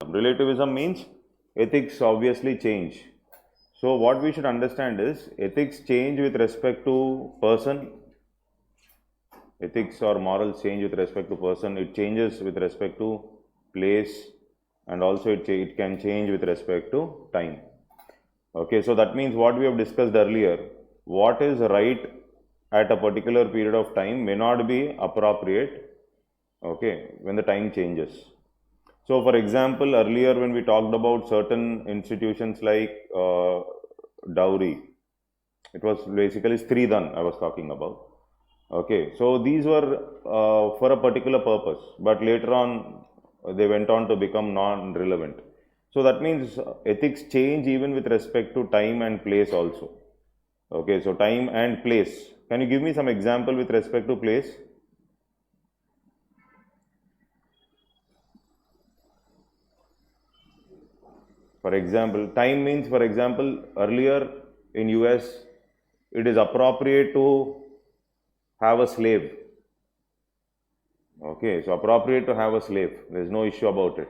Relativism means ethics obviously change. So what we should understand is ethics change with respect to person. Ethics or morals change with respect to person. It changes with respect to place, and also it can change with respect to time. Okay, so that means what we have discussed earlier, what is right at a particular period of time may not be appropriate, okay, when the time changes. So, for example, earlier when we talked about certain institutions like dowry, it was basically Stridhan I was talking about. Okay, so these were for a particular purpose, but later on they went on to become non-relevant. So that means ethics change even with respect to time and place also. Okay, so time and place. Can you give me some example with respect to place? For example, time means, for example, earlier in US, it is appropriate to have a slave. Okay, so appropriate to have a slave. There is no issue about it.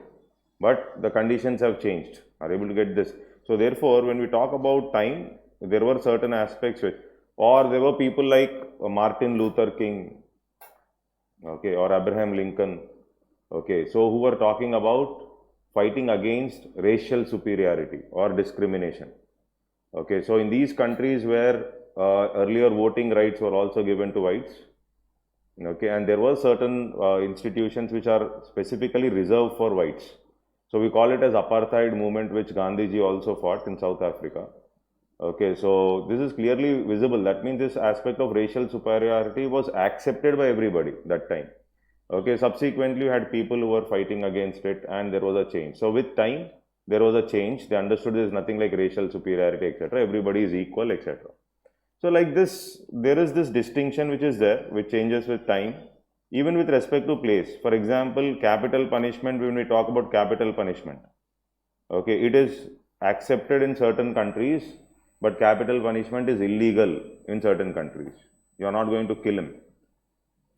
But the conditions have changed. Are able to get this? So therefore, when we talk about time, there were certain aspects which, or there were people like Martin Luther King, okay, or Abraham Lincoln, okay, so who were talking about fighting against racial superiority or discrimination. Okay, so in these countries where earlier voting rights were also given to whites, okay, and there were certain institutions which are specifically reserved for whites. So we call it as apartheid movement, which Gandhiji also fought in South Africa. Okay, so this is clearly visible. That means this aspect of racial superiority was accepted by everybody that time. Okay, subsequently you had people who were fighting against it, and there was a change. So with time, there was a change. They understood there is nothing like racial superiority, etc. Everybody is equal, etc. So like this, there is this distinction which is there, which changes with time, even with respect to place. For example, capital punishment, when we talk about capital punishment, okay, it is accepted in certain countries, but capital punishment is illegal in certain countries. You are not going to kill him.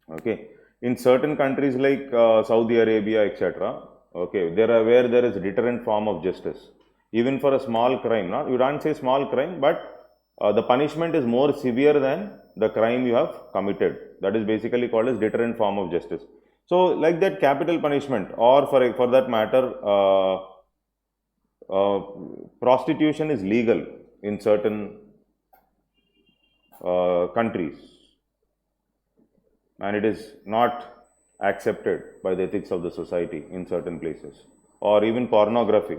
Okay, in certain countries like Saudi Arabia, etc. Okay, there are where there is deterrent form of justice, even for a small crime. Not you don't say small crime, but the punishment is more severe than the crime you have committed. That is basically called as deterrent form of justice. So, like that, capital punishment, or for that matter, prostitution is legal in certain countries, and it is not accepted by the ethics of the society in certain places, or even pornography.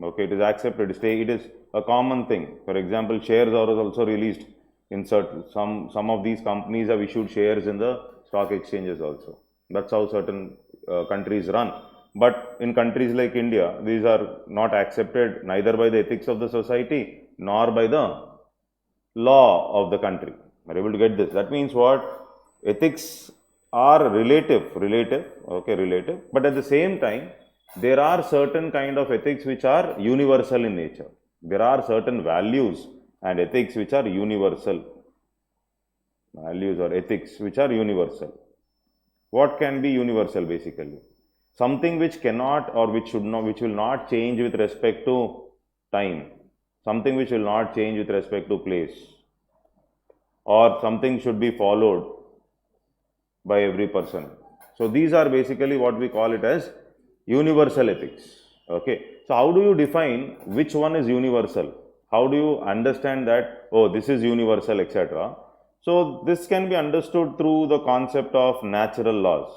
Okay, it is accepted. It is a common thing. For example, shares are also released in certain some of these companies have issued shares in the stock exchanges also. That's how certain countries run. But in countries like India, these are not accepted neither by the ethics of the society nor by the law of the country. Are able to get this? That means what? Ethics are relative, okay, relative, but at the same time, there are certain kind of ethics which are universal in nature. There are certain values and ethics which are universal. Values or ethics which are universal. What can be universal basically? Something which cannot or which should not, which will not change with respect to time. Something which will not change with respect to place. Or something should be followed by every person. So these are basically what we call it as universal ethics. Okay, so how do you define which one is universal? How do you understand that, oh, this is universal, etc.? So this can be understood through the concept of natural laws.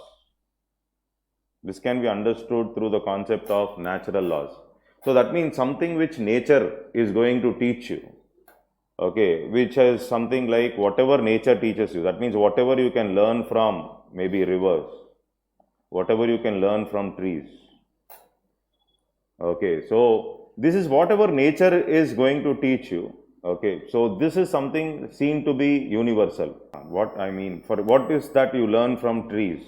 This can be understood through the concept of natural laws. So that means something which nature is going to teach you. Okay, which is something like whatever nature teaches you. That means whatever you can learn from maybe rivers, whatever you can learn from trees. Okay, so this is whatever nature is going to teach you. Okay, so this is something seen to be universal. What I mean, for what is that you learn from trees?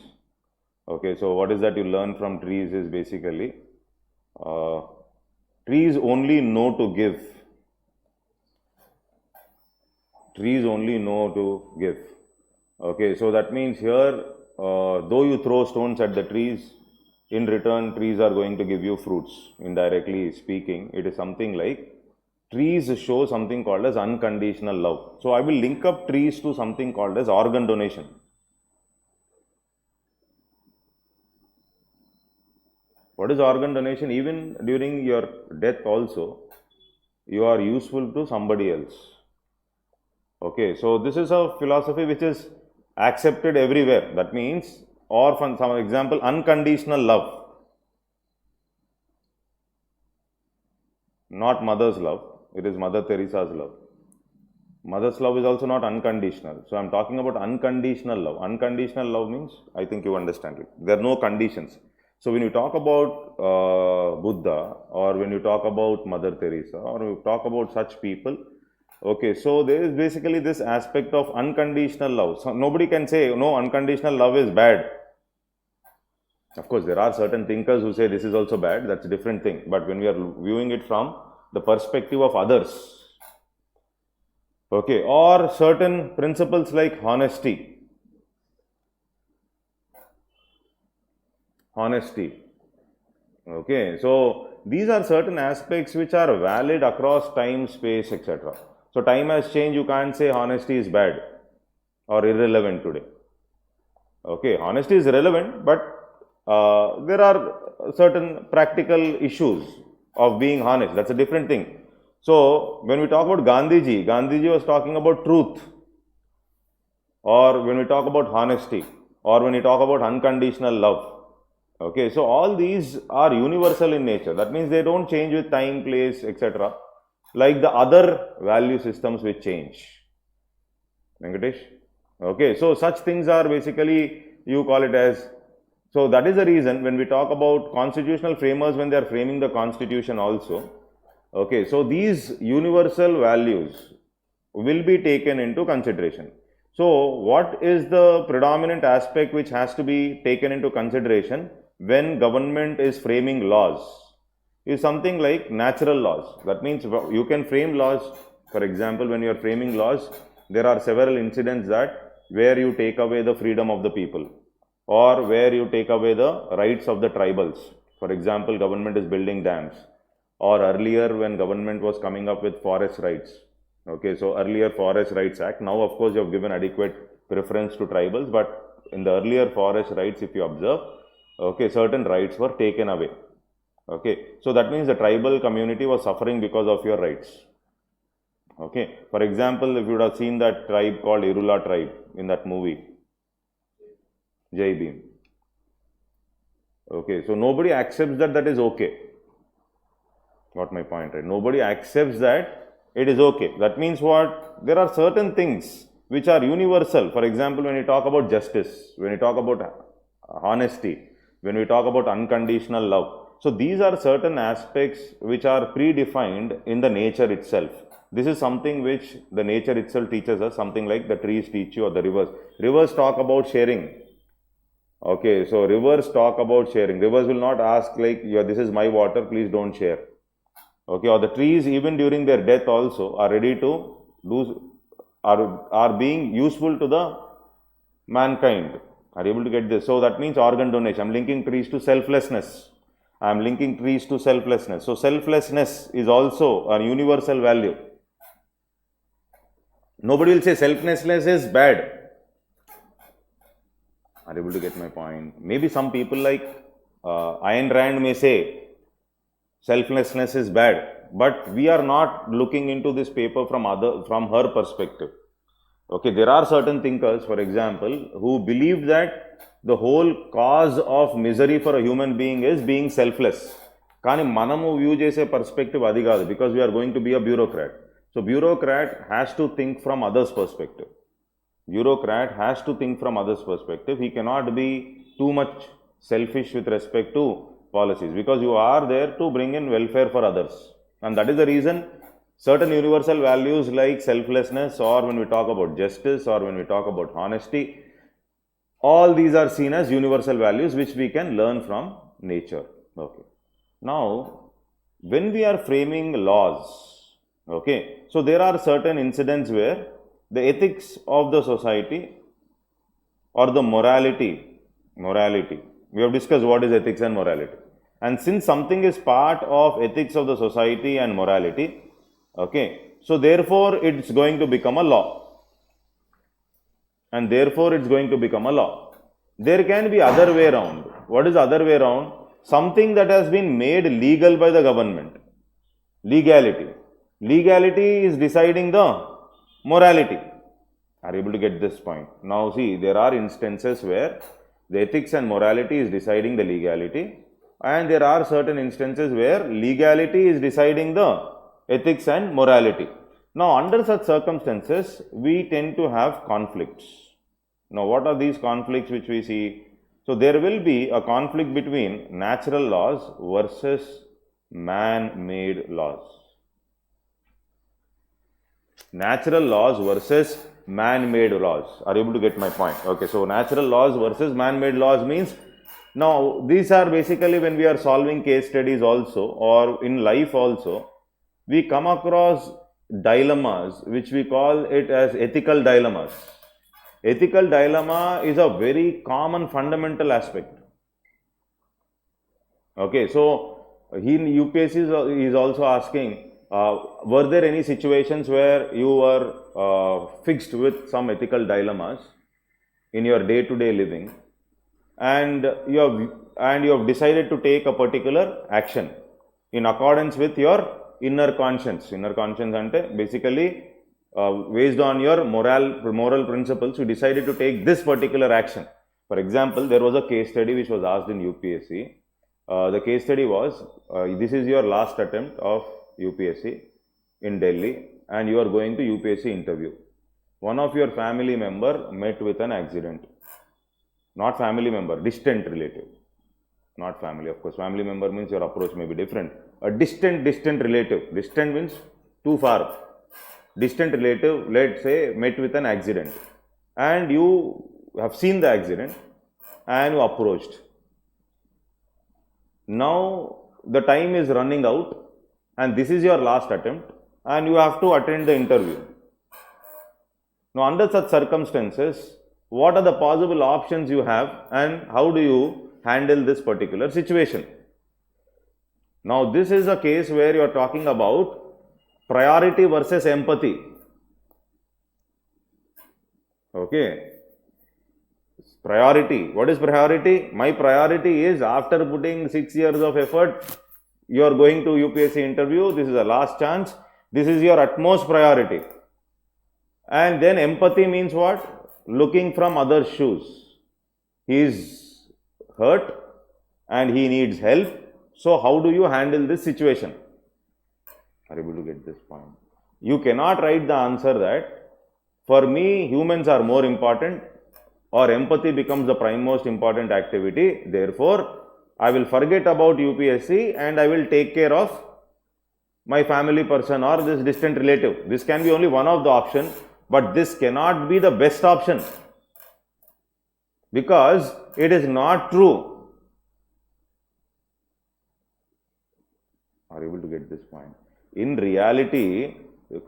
Okay, so what is that you learn from trees is basically trees only know to give. trees only know to give. Okay, so that means here, though you throw stones at the trees, in return, trees are going to give you fruits. Indirectly speaking, it is something like trees show something called as unconditional love. So I will link up trees to something called as organ donation. What is organ donation? Even during your death also, you are useful to somebody else. Okay, so this is a philosophy which is accepted everywhere. That means, or for some example, unconditional love. Not mother's love, it is Mother Teresa's love. Mother's love is also not unconditional. So I'm talking about unconditional love. Unconditional love means, I think you understand it. There are no conditions. So when you talk about Buddha, or when you talk about Mother Teresa, or you talk about such people, okay, so there is basically this aspect of unconditional love. So nobody can say, no, unconditional love is bad. Of course, there are certain thinkers who say this is also bad, that's a different thing. But when we are viewing it from the perspective of others, okay, or certain principles like honesty. Okay, so these are certain aspects which are valid across time, space, etc. So time has changed, you can't say honesty is bad or irrelevant today. Okay, honesty is relevant, but there are certain practical issues of being honest. That's a different thing. So when we talk about Gandhiji, Gandhiji was talking about truth. Or when we talk about honesty, or when we talk about unconditional love. Okay, so all these are universal in nature. That means they don't change with time, place, etc. Like the other value systems which change. Venkatesh? Okay, so such things are basically, you call it as, so that is the reason when we talk about constitutional framers, when they are framing the constitution also, okay, so these universal values will be taken into consideration. So what is the predominant aspect which has to be taken into consideration when government is framing laws? Is something like natural laws. That means you can frame laws. For example, when you are framing laws, there are several incidents that where you take away the freedom of the people, or where you take away the rights of the tribals. For example, government is building dams, or earlier when government was coming up with forest rights. Okay, so earlier Forest Rights Act, now of course you have given adequate preference to tribals, but in the earlier forest rights, if you observe, okay, certain rights were taken away. Okay, so that means the tribal community was suffering because of your rights. Okay, for example, if you would have seen that tribe called Irula tribe in that movie, Jai Bhim. Okay, so nobody accepts that that is okay. Got my point, right? Nobody accepts that it is okay. That means what? There are certain things which are universal. For example, when you talk about justice, when you talk about honesty, when we talk about unconditional love. So these are certain aspects which are predefined in the nature itself. This is something which the nature itself teaches us, something like the trees teach you or the rivers. Rivers talk about sharing. Okay, so rivers talk about sharing. Rivers will not ask like, yeah, this is my water, please don't share. Okay, or the trees even during their death also are ready to do, are being useful to the mankind, are able to get this. So that means organ donation. I'm linking trees to selflessness. I'm linking trees to selflessness. So selflessness is also a universal value. Nobody will say selflessness is bad. Are able to get my point? Maybe some people like Ayn Rand may say selflessness is bad, but we are not looking into this paper from her perspective. Okay, there are certain thinkers, for example, who believe that the whole cause of misery for a human being is being selfless. Kani manamu view chese perspective adi kaadu, because we are going to be a bureaucrat. So bureaucrat has to think from others' perspective. Bureaucrat has to think from others' perspective. He cannot be too much selfish with respect to policies, because you are there to bring in welfare for others. And that is the reason certain universal values like selflessness, or when we talk about justice, or when we talk about honesty, all these are seen as universal values which we can learn from nature. Okay. Now, when we are framing laws, okay, so there are certain incidents where the ethics of the society or the morality. We have discussed what is ethics and morality. And since something is part of ethics of the society and morality, okay, so therefore it's going to become a law. And therefore it's going to become a law. There can be other way around. What is other way around? Something that has been made legal by the government. Legality. Legality is deciding the morality. Are you able to get this point? Now see, there are instances where the ethics and morality is deciding the legality, and there are certain instances where legality is deciding the ethics and morality. Now under such circumstances, we tend to have conflicts. Now what are these conflicts which we see? So there will be a conflict between natural laws versus man-made laws. Natural laws versus man-made laws. Are you able to get my point? Okay, so natural laws versus man-made laws means, now these are basically when we are solving case studies also, or in life also, we come across dilemmas which we call it as ethical dilemmas. Ethical dilemma is a very common fundamental aspect. Okay, so he in UPSC is also asking, were there any situations where you were fixed with some ethical dilemmas in your day-to-day living, and you have decided to take a particular action in accordance with your inner conscience. Inner conscience ante basically based on your moral principles, you decided to take this particular action. For example, there was a case study which was asked in UPSC. The case study was, this is your last attempt of UPSC in Delhi, and you are going to UPSC interview. One of your family member met with an accident. Not family member, distant relative. Not family, of course. Family member means your approach may be different. A distant relative. Distant means too far. Distant relative, let's say, met with an accident, and you have seen the accident and you approached. Now the time is running out and this is your last attempt and you have to attend the interview. Now under such circumstances, what are the possible options you have and how do you handle this particular situation? Now this is a case where you are talking about priority versus empathy. Okay. Priority. What is priority? My priority is, after putting 6 years of effort, you are going to UPSC interview. This is the last chance. This is your utmost priority. And then empathy means what? Looking from others' shoes. He is hurt and he needs help. So how do you handle this situation? Are able to get this point? You cannot write the answer that for me humans are more important or empathy becomes the prime most important activity. Therefore, I will forget about UPSC and I will take care of my family person or this distant relative. This can be only one of the options, but this cannot be the best option because it is not true. Are you able to get this point? In reality,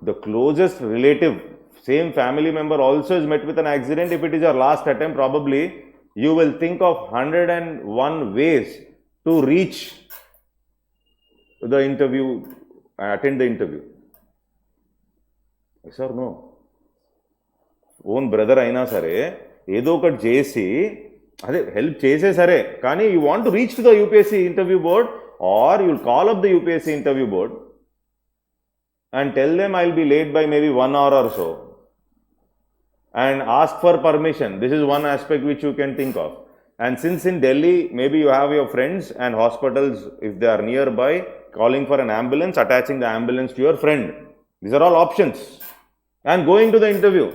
the closest relative, same family member also is met with an accident. If it is your last attempt, probably you will think of 101 ways to reach the interview, attend the interview. Yes or no? Own brother అయినా సరే ఏదో ఒకటి చేసి అదే help చేసే సరే కానీ you want to reach to the UPSC interview board or you will call up the UPSC interview board and tell them I'll be late by maybe 1 hour or so and ask for permission. This is one aspect which you can think of. And since in Delhi, maybe you have your friends and hospitals, if they are nearby, calling for an ambulance, attaching the ambulance to your friend. These are all options. And going to the interview.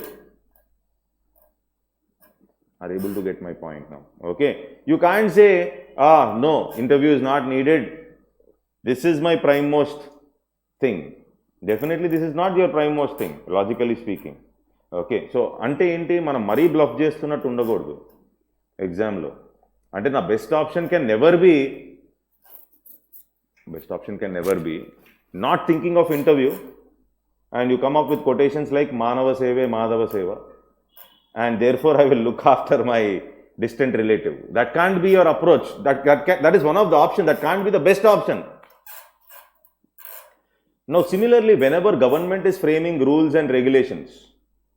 Are able to get my point now? Okay. You can't say, no, interview is not needed. This is my prime most thing. Definitely this is not your prime most thing, logically speaking. Okay, so ante enti manam mari bluff chestunnattu undakodu exam lo. Ante na best option can never be not thinking of interview and you come up with quotations like Manava Seva, Madhava Seva, and therefore I will look after my distant relative. That can't be your approach. That is one of the options. That can't be the best option. Now, similarly, whenever government is framing rules and regulations,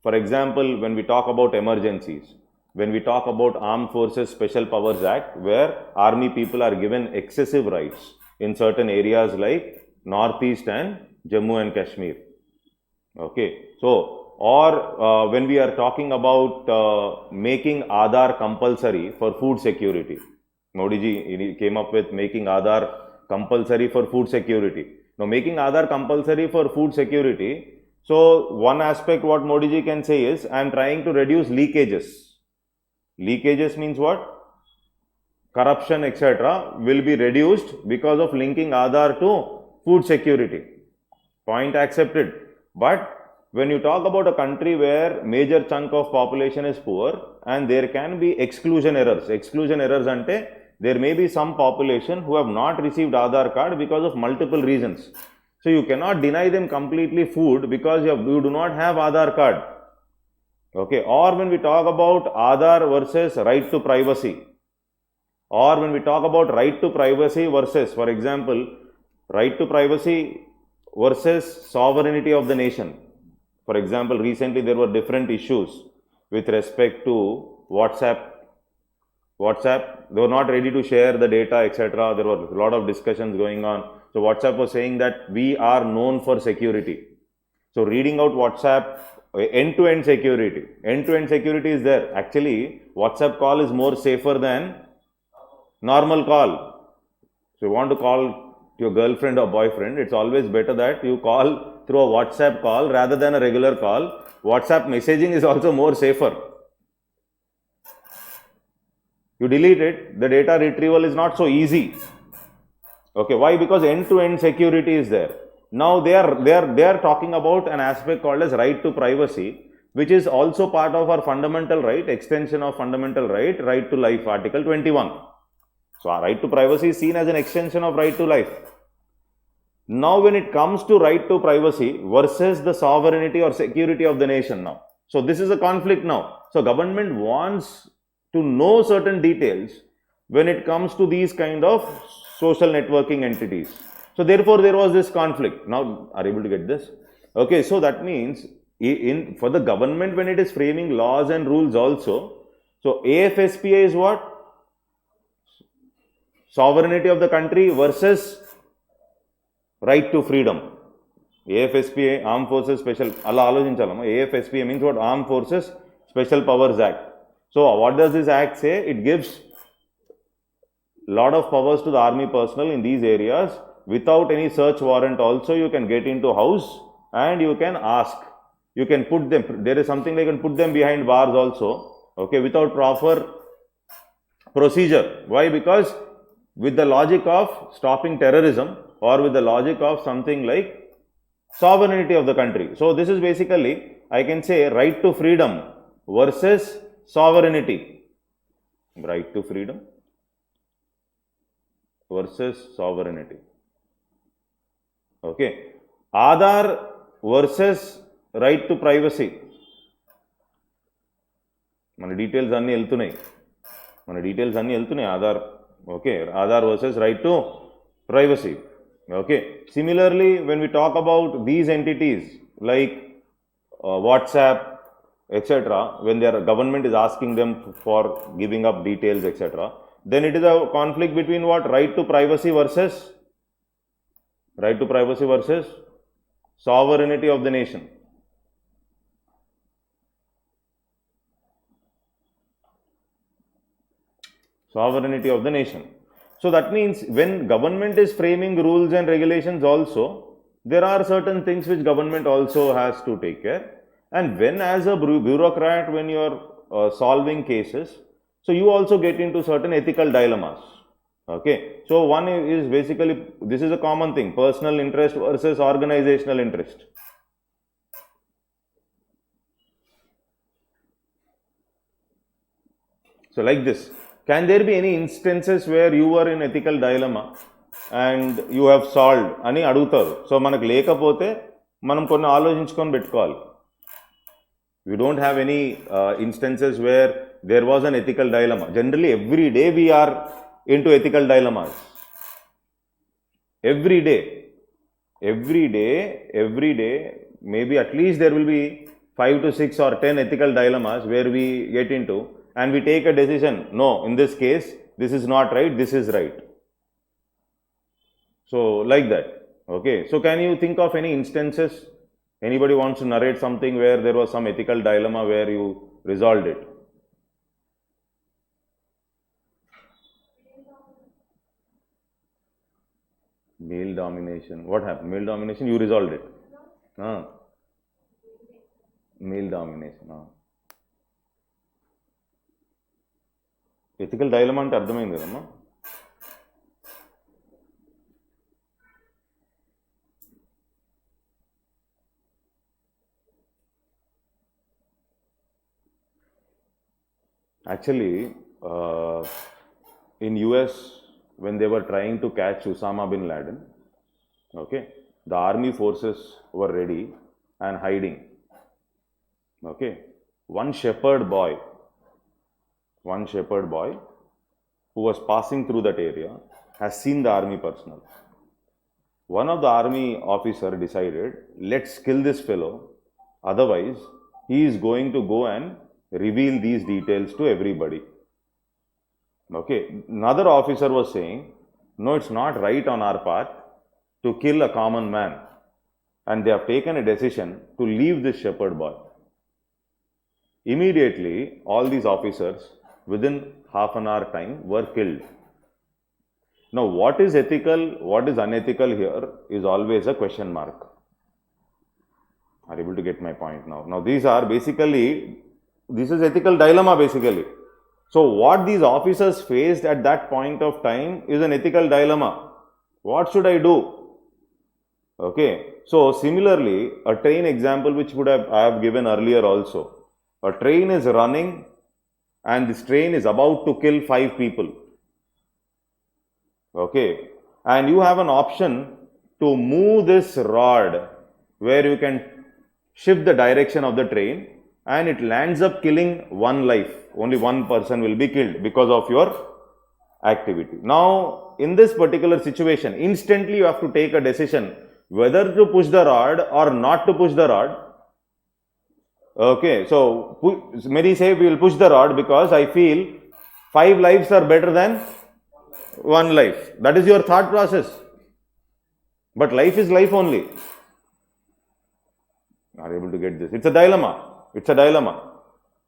for example, when we talk about emergencies, when we talk about Armed Forces Special Powers Act, where army people are given excessive rights in certain areas like Northeast and Jammu and Kashmir. Okay, so, or when we are talking about making Aadhaar compulsory for food security, Modi ji came up with making Aadhaar compulsory for food security. Now, making Aadhaar compulsory for food security, so one aspect what Modi ji can say is, I am trying to reduce leakages. Leakages means what? Corruption, etc. will be reduced because of linking Aadhaar to food security. Point accepted. But when you talk about a country where major chunk of population is poor and there can be exclusion errors ante, there may be some population who have not received Aadhaar card because of multiple reasons. So you cannot deny them completely food because you do not have Aadhaar card. Okay, or when we talk about Aadhaar versus right to privacy, or when we talk about right to privacy versus, for example, right to privacy versus sovereignty of the nation. For example, recently there were different issues with respect to WhatsApp. They were not ready to share the data, etc. There were a lot of discussions going on. So WhatsApp was saying that we are known for security. So reading out WhatsApp, end-to-end security. End-to-end security is there. Actually, WhatsApp call is more safer than normal call. So you want to call your girlfriend or boyfriend, it's always better that you call through a WhatsApp call rather than a regular call. WhatsApp messaging is also more safer. You delete it, the data retrieval is not so easy. Okay, why? Because end-to-end security is there. Now they are talking about an aspect called as right to privacy, which is also part of our fundamental right, extension of fundamental right, right to life, Article 21. So our right to privacy is seen as an extension of right to life. Now when it comes to right to privacy versus the sovereignty or security of the nation now. So this is a conflict now. So government wants to know certain details when it comes to these kind of social networking entities. So therefore there was this conflict. Now are you able to get this? Okay, so that means for the government when it is framing laws and rules also, so AFSPA is what? Sovereignty of the country versus right to freedom. AFSPA, Armed Forces Special, AFSPA means what? Armed Forces Special Powers Act. So what does this act say? It gives lot of powers to the army personnel in these areas. Without any search warrant also, you can get into house and you can ask. You can put them, there is something like you can put them behind bars also, okay, without proper procedure. Why? Because with the logic of stopping terrorism or with the logic of something like sovereignty of the country. So this is basically, I can say, right to freedom versus sovereignty. Right to freedom versus sovereignty. Okay. Aadhaar versus right to privacy. మన details అన్నీ వెళ్తున్నాయి Aadhaar. Okay, Aadhaar versus right to privacy. Okay, similarly when we talk about these entities like WhatsApp, etc., when their government is asking them for giving up details, etc., then it is a conflict between what? Right to privacy versus sovereignty of the nation. Sovereignty of the nation. So that means when government is framing rules and regulations also, there are certain things which government also has to take care. And when as a bureaucrat, when you are solving cases, so you also get into certain ethical dilemmas. Okay, so one is basically, this is a common thing, personal interest versus organizational interest. So like this, can there be any instances where you were in ethical dilemma and you have solved అని అడుగుతారు. So మనకు లేకపోతే మనం కొన్ని ఆలోచించుకొని పెట్టుకోవాలి. We don't have any instances where there was an ethical dilemma. Generally, every day we are into ethical dilemmas. Every day, maybe at least there will be 5 to 6 or 10 ethical dilemmas where we get into and we take a decision. No, in this case, this is not right, this is right. So, like that. Okay. So, can you think of any instances? Anybody wants to narrate something where there was some ethical dilemma where you resolved it? Male domination. What happened? Male domination, you resolved it. Male domination. Ethical dilemma అంటే అర్థమైంది కదమ్మా. Actually, in US, when they were trying to catch Osama bin Laden, okay, the army forces were ready and hiding. Okay, one shepherd boy who was passing through that area has seen the army personnel. One of the army officer decided, let's kill this fellow, otherwise he is going to go and reveal these details to everybody. Okay, another officer was saying, no, it's not right on our part to kill a common man, and they have taken a decision to leave this shepherd boy. Immediately, all these officers within half an hour time were killed. Now, what is ethical, what is unethical here is always a question mark. Are you able to get my point now? Now, these are basically, this is ethical dilemma basically. So, what these officers faced at that point of time is an ethical dilemma. What should I do? Okay. So, similarly, a train example which I have given earlier also. A train is running and this train is about to kill 5 people. Okay. And you have an option to move this rod where you can shift the direction of the train and it lands up killing one life. Only one person will be killed because of your activity. Now, in this particular situation, instantly you have to take a decision whether to push the rod or not to push the rod. Okay, so many say we will push the rod because I feel 5 lives are better than 1 life. That is your thought process. But life is life only. Are you able to get this? It's a dilemma. It's a dilemma.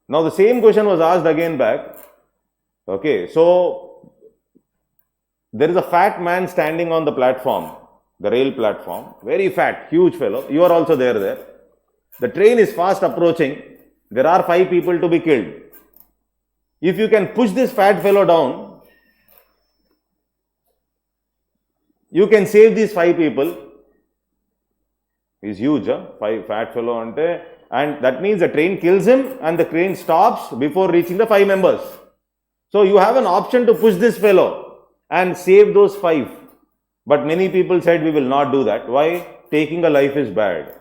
Now the same question was asked again back. Okay, so there is a fat man standing on the platform, the rail platform, very fat, huge fellow. You are also there. The train is fast approaching. There are 5 people to be killed. If you can push this fat fellow down, you can save these 5 people. He's huge, huh? 5 fat fellow ante. And that means the train kills him and the train stops before reaching the 5 members. So you have an option to push this fellow and save those 5. But many people said we will not do that. Why? Taking a life is bad.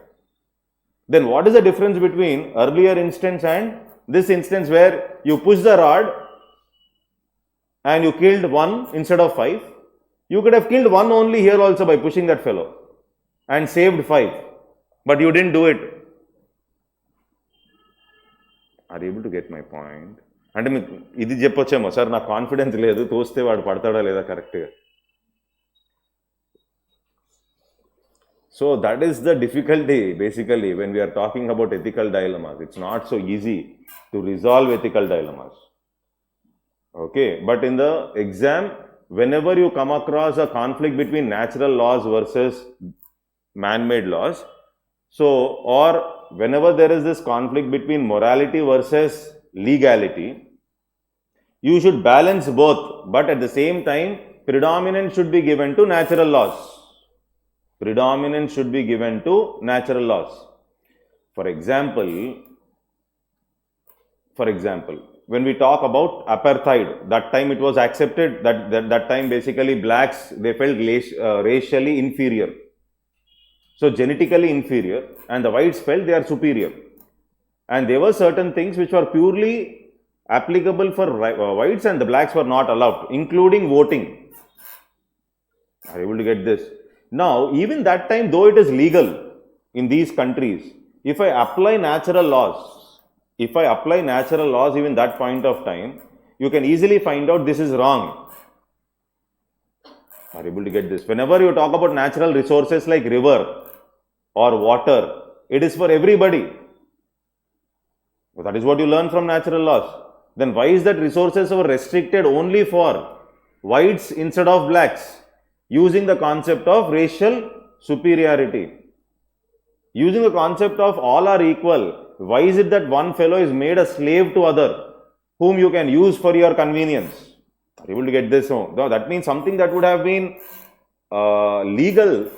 Then what is the difference between earlier instance and this instance where you push the rod and you killed 1 instead of 5? You could have killed 1 only here also by pushing that fellow and saved 5. But you didn't do it. Are you able to get my point? అంటే మీకు ఇది చెప్పొచ్చేమో sir నాకు confidence లేదు తోస్తే వాడు పడతాడా లేదా కరెక్ట్గా. So that is the difficulty basically when we are talking about ethical dilemmas. It's not so easy to resolve ethical dilemmas. Okay, but in the exam, whenever you come across a conflict between natural laws versus man-made laws, so or whenever there is this conflict between morality versus legality, you should balance both, but at the same time, predominance should be given to natural laws. Predominance should be given to natural laws. For example, when we talk about apartheid, that time it was accepted that time basically blacks, they felt racially inferior. so genetically inferior, and the whites felt they are superior. And there were certain things which were purely applicable for whites and the blacks were not allowed, including voting. Are you able to get this? Now, even that time, though it is legal in these countries, if I apply natural laws, even that point of time, you can easily find out this is wrong. Are you able to get this? Whenever you talk about natural resources like river or water, it is for everybody. That is what you learn from natural laws. Then why is that resources were restricted only for whites instead of blacks, using the concept of racial superiority? Using the concept of all are equal, why is it that one fellow is made a slave to other, whom you can use for your convenience? Are you able to get this? No, that means something that would have been legal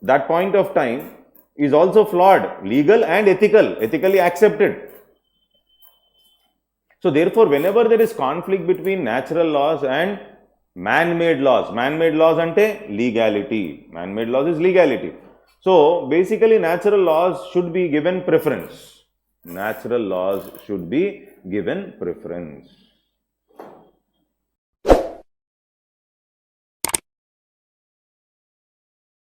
that point of time is also flawed, legal and ethically accepted. So therefore, whenever there is conflict between natural laws and man-made laws ante legality. Man-made laws is legality. So basically, natural laws should be given preference. Natural laws should be given preference.